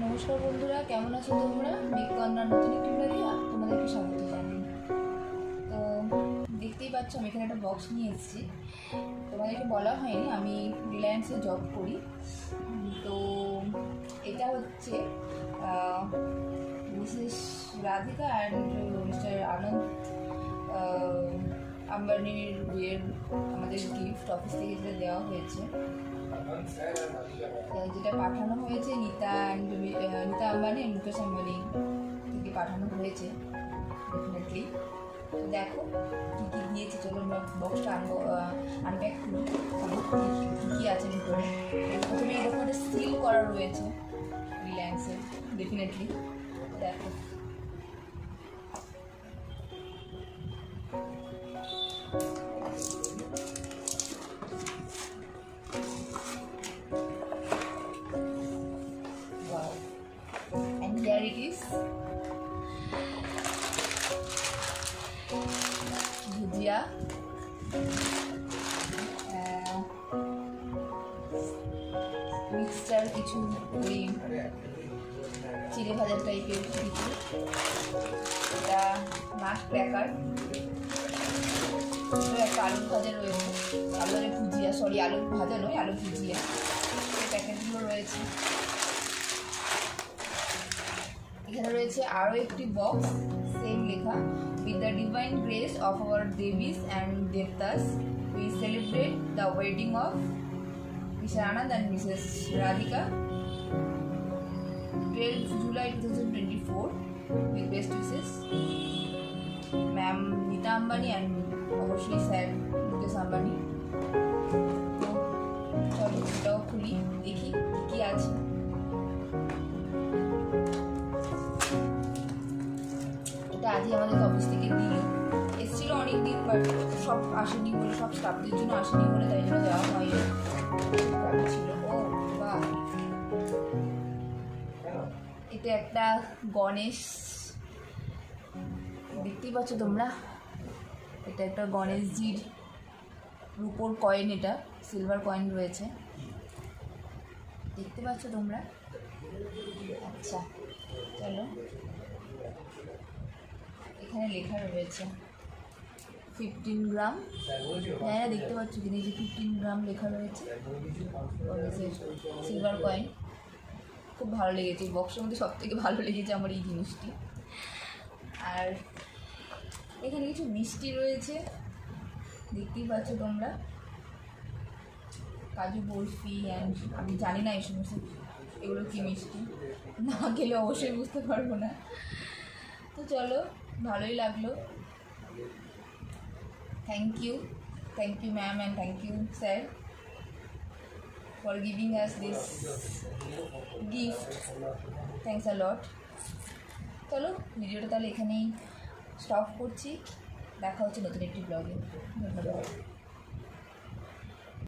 নমস্কার বন্ধুরা, কেমন আছো তোমরা? বিজ্ঞানরা নতুন একটি ব্লগে তোমাদেরকে স্বাগত জানাই। তো দেখতেই পাচ্ছ আমি এখানে একটা বক্স নিয়ে এসেছি। তোমাদেরকে বলা হয়নি, আমি রিলায়েন্সে জব করি। তো এটা হচ্ছে মিসেস রাধিকা অ্যান্ড মিস্টার আনন্দ আম্বানির বিয়ের আমাদের গিফট অফিস থেকে যেটা দেওয়া হয়েছে, যেটা পাঠানো হয়েছে নীতা আম্বানি অ্যান্ড মুকেশ আম্বানি থেকে পাঠানো হয়েছে ডেফিনেটলি। তো দেখো কী কী দিয়েছে, চলো আমরা বক্সটা আনপ্যাক করি, কী কী আছে ভিতরে। প্রথমে এরকম একটা সিল করা রয়েছে রিলায়েন্সের, ডেফিনেটলি দেখো। And here it is, bhujia, mixture কিছু, ওই চিড়ে ভাজা টাইপের কিছু, এটা নাট ক্র্যাকার, একটা আলুর ভাজা রয়েছে, আলুর ভুজিয়া, সরি আলুর ভাজা নয়, আলু ভুজিয়া, এই প্যাকেটগুলো রয়েছে। এখানে রয়েছে আরও একটি বক্স, সেম লেখা, with the divine grace of our devis and devatas we celebrate the wedding of Mr Anand and Mrs Radhika 12 July 2024 with best wishes ma'am Nita Ambani and অবশ্যই স্যার মুকেশ আম্বানি। তো চলো এটাও খুলি, দেখি কী আছে। আজই আমাদের অফিস থেকে দিল, এসেছিল অনেক দিন, বাট সব আসেনি বলে, সব স্টাফদের জন্য আসেনি বলে, তাই জন্য যাওয়া হয়নি ছিল। ও বাহ, এটা একটা গণেশ, দেখতেই পাচ্ছ তোমরা, এটা একটা গণেশজির রূপোর কয়েন, এটা সিলভার কয়েন রয়েছে, দেখতে পাচ্ছ তোমরা। আচ্ছা চলো, এখানে লেখা রয়েছে 15 গ্রাম, হ্যাঁ দেখতে পাচ্ছ কিনা, যে 15 গ্রাম লেখা রয়েছে, সিলভার কয়েন। খুব ভালো লেগেছে, বক্সের মধ্যে সব থেকে ভালো লেগেছে আমার এই জিনিসটি। আর এখানে কিছু মিষ্টি রয়েছে, দেখতেই পাচ্ছ তোমরা, কাজু বরফি অ্যান্ড আমি জানি না এই সমস্ত এগুলো কী মিষ্টি, না খেলে অবশ্যই বুঝতে পারবো না। তো চলো, ভালোই লাগলো। Thank you ma'am and thank you sir for giving us this gift, thanks a lot. চলো ভিডিওটা তাহলে এখানেই স্টপ করছি, দেখা হচ্ছে নতুন একটি ব্লগে। ধন্যবাদ।